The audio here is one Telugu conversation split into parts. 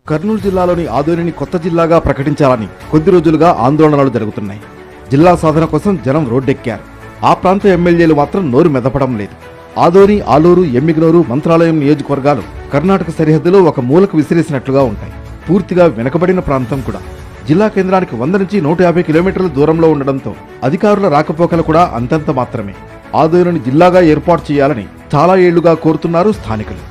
కర్నూలు జిల్లాలోని ఆదోనిని కొత్త జిల్లాగా ప్రకటించాలని కొద్ది రోజులుగా ఆందోళనలు జరుగుతున్నాయి. జిల్లా సాధన కోసం జనం రోడ్డెక్కారు. ఆ ప్రాంత ఎమ్మెల్యేలు మాత్రం నోరు మెదపడం లేదు. ఆదోని, ఆలూరు, ఎమ్మిగనూరు, మంత్రాలయం నియోజకవర్గాలు కర్ణాటక సరిహద్దులో ఒక మూలకు విసిరేసినట్లుగా ఉంటాయి. పూర్తిగా వెనుకబడిన ప్రాంతం కూడా. జిల్లా కేంద్రానికి 100 నుంచి 150 కిలోమీటర్ల దూరంలో ఉండడంతో అధికారుల రాకపోకలు కూడా అంతంత మాత్రమే. ఆదోనిని జిల్లాగా ఏర్పాటు చేయాలని చాలా ఏళ్లుగా కోరుతున్నారు స్థానికులు.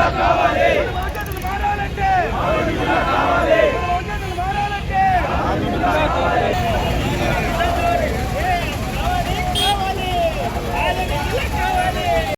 కావాలి.